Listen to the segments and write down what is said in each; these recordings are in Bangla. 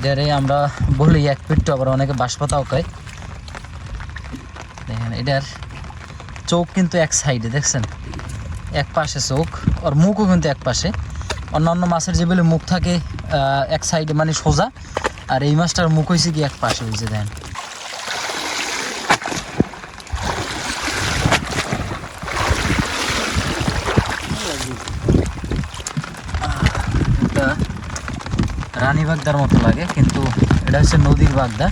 এটারে আমরা বলি এক পিট্টু, আবার অনেকে বাঁশপাতাও কয়। দেখেন এটার চোখ কিন্তু এক সাইডে, দেখছেন এক পাশে চোখ, আর মুখও কিন্তু এক পাশে। অন্যান্য মাছের যেগুলো মুখ থাকে এক সাইডে মানে সোজা, আর এই মাছটার মুখ হয়েছে কি এক পাশে হয়েছে। দেন এটা রানী বাগদার মতো লাগে, কিন্তু এটা হচ্ছে নদীর বাগদা।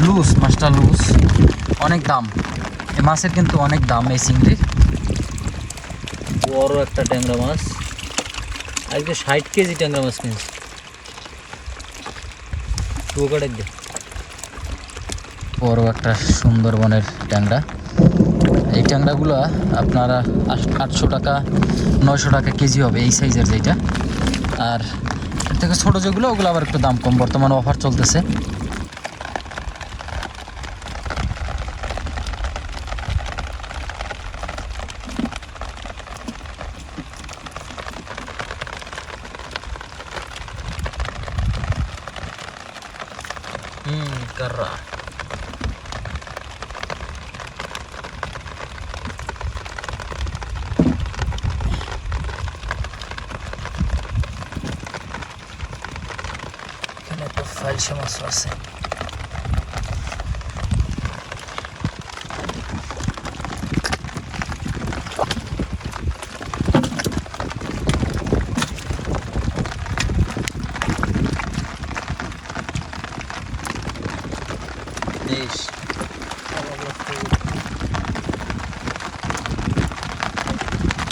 লুজ, মাছটা লুজ, অনেক দাম এই মাছের, কিন্তু অনেক দাম এই চিংড়ির। বড় একটা ট্যাংরা মাছ, আজকে 60 কেজি ট্যাংরা মাছ কিনছি। বড় একটা সুন্দরবনের ট্যাংরা। এই ট্যাংরাগুলো আপনারা 800 টাকা 900 টাকা কেজি হবে এই সাইজের যেটা। আর এর থেকে ছোটো যেগুলো ওগুলো আবার একটু দাম কম, বর্তমানে অফার চলতেছে। কাররা এখানে তো ফাইলসা মাছ আছে।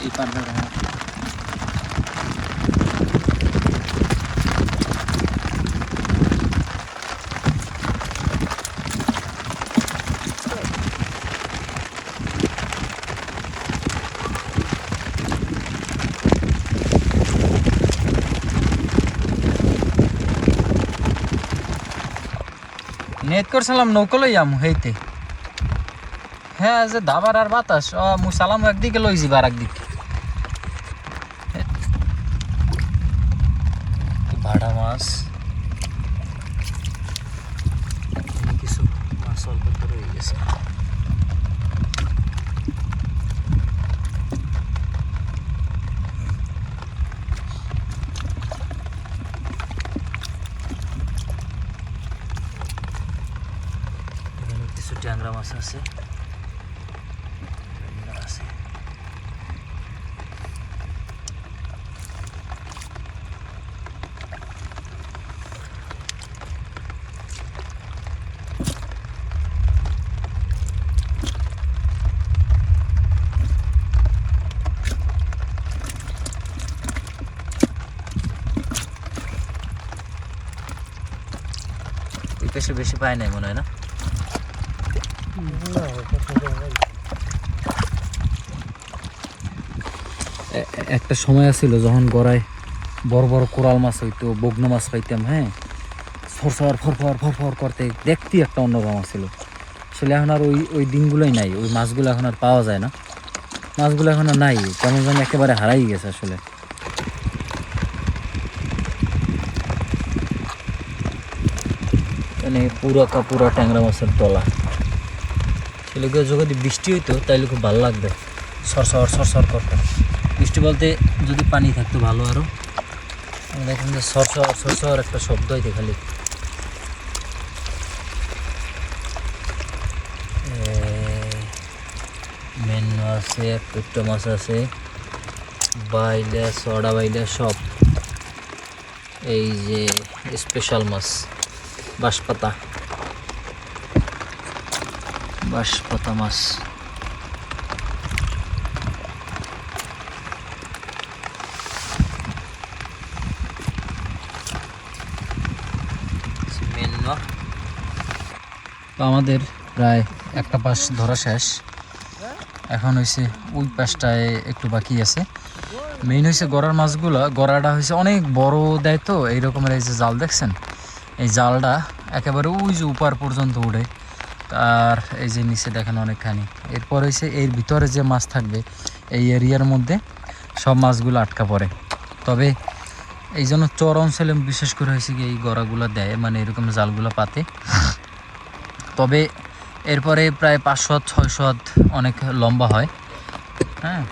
এই পারবে নেট করছিলাম নৌকা লই যাম হইতে। হ্যাঁ যে দাবার আর বাতাস মু সালাম একদিকে লই যাবার একদিকে। ভাড়া মাছ কিছু মাছ অল্প করে হয়ে গেছে। এখানে কিছু ট্যাংরা মাছ আছে। বেশি বেশি পায় নাই মনে হয় না। একটা সময় ছিল যখন গড়ায় বড় বড় কোরাল মাছ হইতো, বগ্ন মাছ পাইতাম। হ্যাঁ, ফরফর ফরফর ফরফর করতে দেখতে একটা অন্যরকম ছিল। আসলে এখন আর ওই দিনগুলোই নাই, ওই মাছগুলো এখন আর পাওয়া যায় না। মাছগুলো এখন আর নাই, কেমন যেন একেবারে হারাই গেছে আসলে। মানে পুরা ট্যাংরা মাছের তলা। সেগুলো যদি বৃষ্টি হইতো তাইলে খুব ভালো লাগবে, সরসর সরসর করতে। বৃষ্টি বলতে যদি পানি থাকতো ভালো। আরও দেখেন যে সরসর সরসর একটা শব্দ হইতে খালি। মেন আছে, পেট্টো মাছ আছে, বাইলা সড়া বাইলা সব। এই যে স্পেশাল মাছ বাঁশপাতা মাছ। তো আমাদের প্রায় একটা পাশ ধরা শেষ, এখন হয়েছে ওই পাশটায় একটু বাকি আছে। মেইন হয়েছে গড়ার মাছগুলো, গড়াটা হয়েছে অনেক বড় দেয় তো এই রকমের। এই যে জাল দেখছেন, এই জালটা একেবারে ওই যে উপর পর্যন্ত উঠে, আর এই যে নিচে দেখেন অনেকখানি। এরপর হয়েছে এর ভিতরে যে মাছ থাকবে এই এরিয়ার মধ্যে সব মাছগুলো আটকা পড়ে। তবে এই জন্য চর অঞ্চলে বিশেষ করে হয়েছে কি এই গড়াগুলো দেয়, মানে এরকম জালগুলো পাতে। তবে এরপরে প্রায় 500 600 অনেক লম্বা হয়, হ্যাঁ,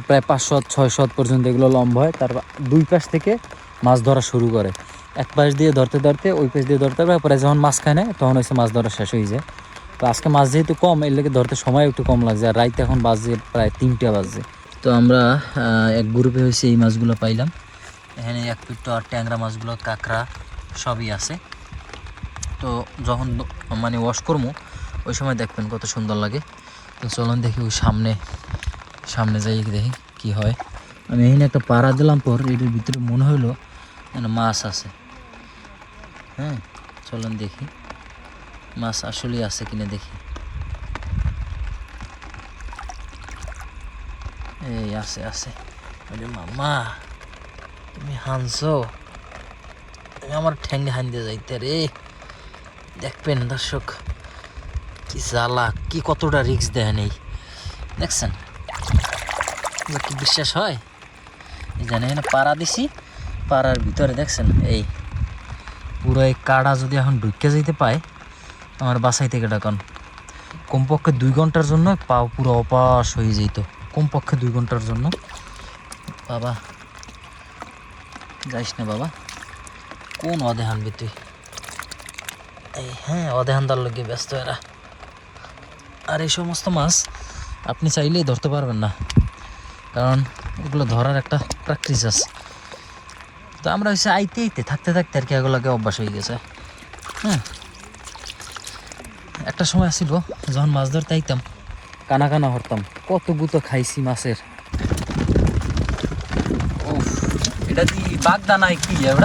প্রায় 500 600 পর্যন্ত এগুলো লম্বা হয়। তারপর দুই পাশ থেকে মাছ ধরা শুরু করে, এক পাশ দিয়ে ধরতে ধরতে ওই পাশ দিয়ে ধরতে হবে, পরে যখন মাছ খায় না তখন হচ্ছে মাছ ধরা শেষ হয়ে যায়। তো আজকে মাছ যেহেতু কম, এর লেগে ধরতে সময় একটু কম লাগছে, আর রাইতে এখন বাজে প্রায় 3টা বাজে। তো আমরা এক গ্রুপে হয়েছে এই মাছগুলো পাইলাম। এখানে এক পিট্টো আর ট্যাংরা মাছগুলো, কাঁকড়া সবই আছে। তো যখন মানে ওয়াশ করবো ওই সময় দেখবেন কত সুন্দর লাগে। তো চলুন দেখি ওই সামনে যাই দেখি কি হয়। আমি এখানে একটা পাড়া দিলাম পর, এটার ভিতরে মনে হইলো যেন মাছ আছে। হ্যাঁ, চলুন দেখি মাছ আসলেই আছে কিনা দেখি। এই আছে আছে। মামা তুমি হানছো, তুমি আমার ঠ্যাঙ্গে হান দিয়ে যাইতে রে। দেখবেন দর্শক কি জ্বালা, কি কতটা রিস্ক দেয় নেই, দেখছেন? কি বিশ্বাস হয়? জানি এখানে পাড়া দিছি, পাড়ার ভিতরে দেখছেন এই পুরো এই কাড়া যদি এখন ঢুকে যাইতে পায় আমার বাসাই থেকে ডাকন, কমপক্ষে 2 ঘন্টার জন্য পাও পুরো অপাস হয়ে যেত, কমপক্ষে 2 ঘন্টার জন্য। বাবা যাইস না বাবা, কোন অদেহানবি তুই? এই হ্যাঁ, অদেহানদার লোকে ব্যস্ত এরা। আর এই সমস্ত মাছ আপনি চাইলেই ধরতে পারবেন না, কারণ এগুলো ধরার একটা প্র্যাকটিস আছে। তো আমরা হচ্ছে আইতে থাকতে আর কি এগুলোকে অভ্যাস হয়ে গেছে। হ্যাঁ, একটা সময় আসিল যখন মাছ ধরতে আইতাম কানা হরতাম, কত গুতো খাইছি মাছের। ও এটা কি বাগদা নাই কি এবার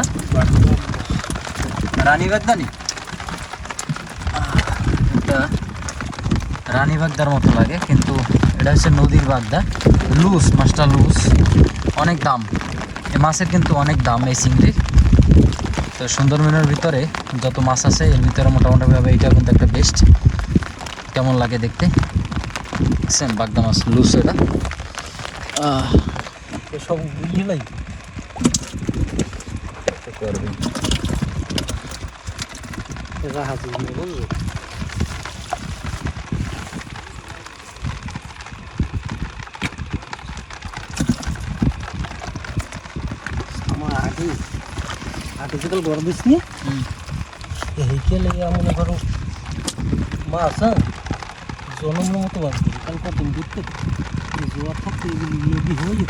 রানী বাগদানি? এটা রানী বাগদার মতো লাগে, কিন্তু এটা হচ্ছে নদীর বাগদা। লুজ মাছটা, লুজ, অনেক দাম এই মাছের, কিন্তু অনেক দাম এই চিংড়ির। তো সুন্দরবনের ভিতরে যত মাছ আছে এর ভিতরে মোটামুটিভাবে এইটা কিন্তু একটা বেস্ট। কেমন লাগে দেখতে, সেম বাগদা মাছ লুজ। এটা সব বুঝিয়ে লাই করবে আর্টিফিক্যাল গরম দিস নি এইকে লেগে মনে করো মাছ, হ্যাঁ, জনমের মতো মাছ দিই। কাল কদিন ঘুরতে জোয়ার থাকতে নদী হয়ে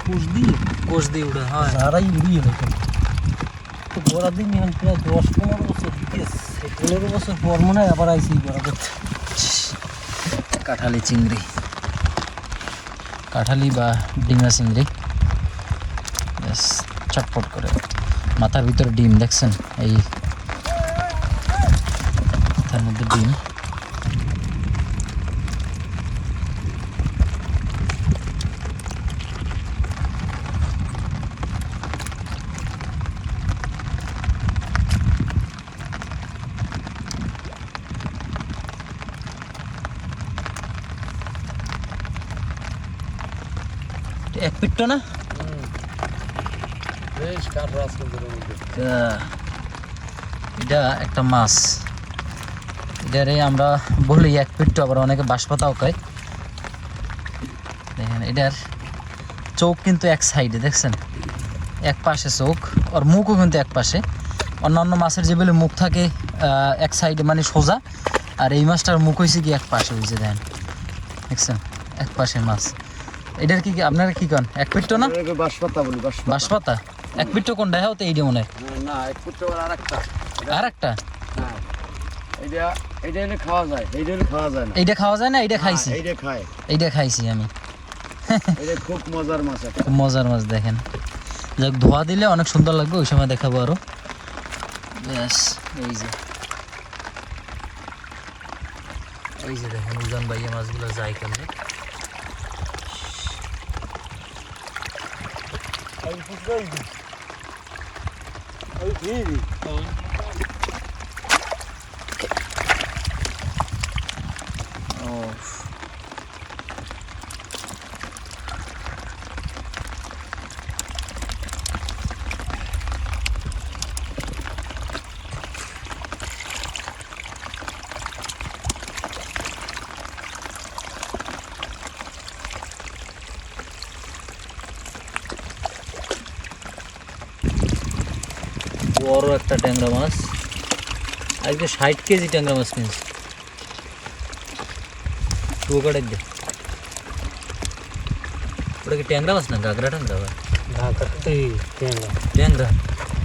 কোষ দিয়ে উঠে, হয় যারাই উড়িয়ে হতো। তো গোড়া দিন এখন প্রায় 10-15 বছর দিয়েছে, 15 বছর পর মনে হয় আবার আইসি গোড়া করতে। কাঁঠালি চিংড়ি, কাঁঠালি বা ডিঙা চিংড়ি, ব্যাস চটপট করে। মাথার ভিতরে ডিম দেখছেন, এই মাথার মধ্যে ডিম। এক পিট্টো না, এটা একটা মাছ, এটারে আমরা বলি এক পিট্টো, আবার অনেকে বাঁশপাতাও খায়। দেখেন এটার চোখ কিন্তু এক সাইডে, দেখছেন, এক পাশে চোখ, আর মুখও কিন্তু এক পাশে। অন্যান্য মাছের যেগুলো মুখ থাকে এক সাইডে মানে সোজা, আর এই মাছটার মুখ হয়েছে কি এক পাশে হয়েছে, দেখেন দেখছেন, এক পাশে মাছ। এটার কি আপনারা কি কন, এক পিট্টো না? বাঁশপাতা বলি, বাঁশপাতা। এক পিট্টো কোনটা? হ্যাঁ, তো এইটা মনে হয় না, এক পিট্টো আরেকটা, আরেকটা। এইটা খাওয়া যায়, এইটা খাওয়া যায় না। এইটা খাওয়া যায় না? এইটা খাইছি, এইটা খায়, এইটা খাইছি আমি। এটা খুব মজার মাছ, খুব মজার মাছ। দেখেন, যাক ধোয়া দিলে অনেক সুন্দর লাগবে, ওই সময় দেখাবো আরো। ব্যাস এই যে দেখেন উজান বাইয়া মাছগুলো যায় কেমনে। বড় একটা ট্যাংরা মাছ, আজকে 60 কেজি ট্যাংরা মাছ কিনছি। টুকাটাই দে, ওটা কি ট্যাংরা মাছ না গাগরা ট্যাংরা? ভাই ট্যাংরা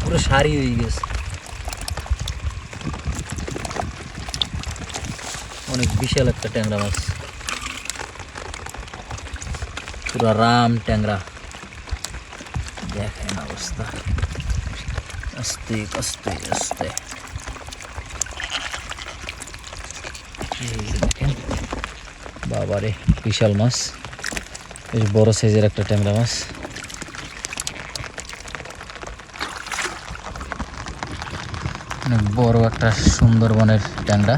পুরো সারি হয়ে গেছে, অনেক বিশাল একটা ট্যাংরা মাছ, পুরো রাম ট্যাংরা। দেখেন অবস্থা, আস্তে আস্তে আস্তে। দেখেন বাবারে, বিশাল মাছ, বেশ বড় সাইজের একটা ট্যাংরা মাছ। অনেক বড় একটা সুন্দরবনের ট্যাংরা।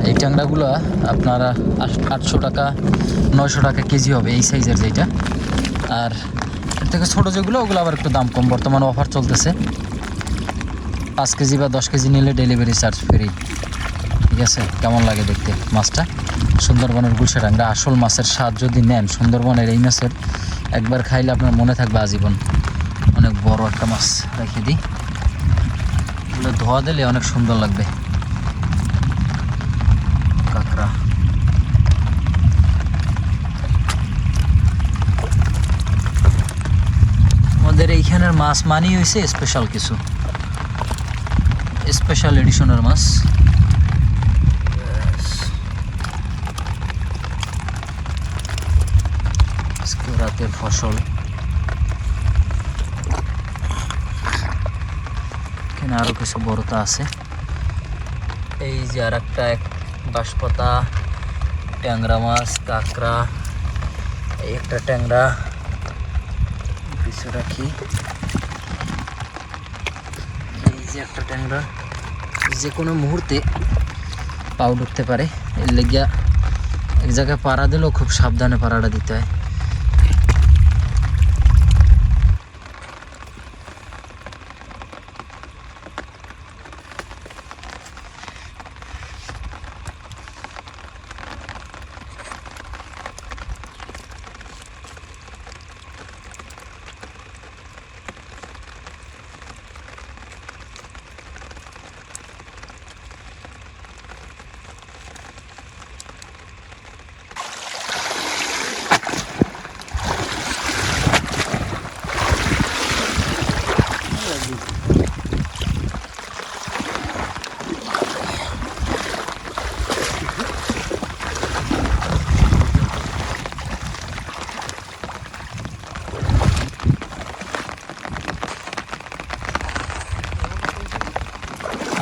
এই ট্যাংরাগুলো আপনারা 800 টাকা 900 টাকা কেজি হবে এই সাইজের যেটা। আর এর থেকে ছোটো যেগুলো ওগুলো আবার একটু দাম কম, বর্তমানে অফার চলতেছে। 5 কেজি বা 10 কেজি নিলে ডেলিভারি চার্জ ফ্রি। ঠিক আছে, কেমন লাগে দেখতে মাছটা? সুন্দরবনের গুলশা ট্যাংরা, আসল মাছের স্বাদ যদি নেন সুন্দরবনের এই মাছের, একবার খাইলে আপনার মনে থাকবে আজীবন। অনেক বড় একটা মাছ, রেখে দিই, এগুলো ধোয়া দিলে অনেক সুন্দর লাগবে। কাঁকড়া, আমাদের এইখানের মাছ মানেই হয়েছে স্পেশাল কিছু, স্পেশাল এডিশনের মাছ। রাতের ফসল, এখানে আরো কিছু বড়তা আছে। এই যে আর একটা বাঁশপাতা, ট্যাংরা মাছ, কাঁকড়া, এই একটা ট্যাংরা কিছু রাখি। এই যে একটা ট্যাংরা, যে কোনো মুহূর্তে পাও ঢুকতে পারে, এর লেগিয়া এক জায়গায় পাড়া দিলেও খুব সাবধানে পাড়াটা দিতে হয়।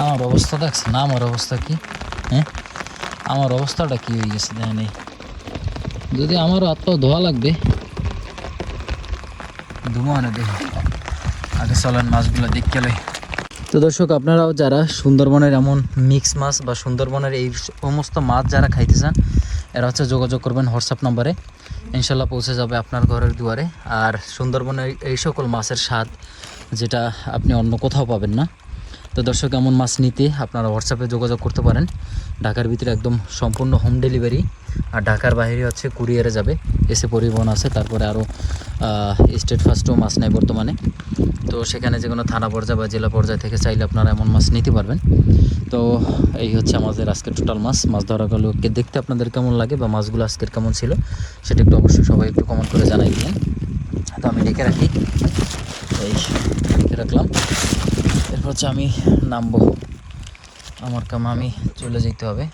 আমার অবস্থা দেখছেন, আমার অবস্থা কি? হ্যাঁ, আমার অবস্থাটা কি হয়ে গেছে দেখেন। যদি আমারও হাতটাও ধোয়া লাগবে, ধুমো আনে দেখি। আগে চলেন মাছগুলো দেখতে লই। তো দর্শক, আপনারাও যারা সুন্দরবনের এমন মিক্স মাছ বা সুন্দরবনের এই সমস্ত মাছ যারা খাইতে চান, এরা হচ্ছে যোগাযোগ করবেন হোয়াটসঅ্যাপ নম্বরে, ইনশাল্লাহ পৌঁছে যাবে আপনার ঘরের দুয়ারে। আর সুন্দরবনের এই সকল মাছের স্বাদ যেটা আপনি অন্য কোথাও পাবেন না। তো দর্শক, এমন মাছ নিতে আপনারা হোয়াটসঅ্যাপে যোগাযোগ করতে পারেন। ঢাকার ভিতরে একদম সম্পূর্ণ হোম ডেলিভারি, আর ঢাকার বাইরে হচ্ছে কুরিয়ারে যাবে, এসে পরিবহন আছে। তারপরে আরও স্টেট ফার্স্টেও মাছ নেয় বর্তমানে। তো সেখানে যে কোনো থানা পর্যায়ে বা জেলা পর্যায় থেকে চাইলে আপনারা এমন মাছ নিতে পারবেন। তো এই হচ্ছে আমাদের আজকের টোটাল মাছ ধরাগুলোকে দেখতে আপনাদের কেমন লাগে বা মাছগুলো আজকের কেমন ছিল সেটা একটু অবশ্যই সবাই একটু কমেন্ট করে জানাই দিবেন। তো আমি ডেকে রাখি, এই ডেকে রাখলাম। এরপর হচ্ছে আমি নামবো, আমার কাম আমি চলে যেতে হবে।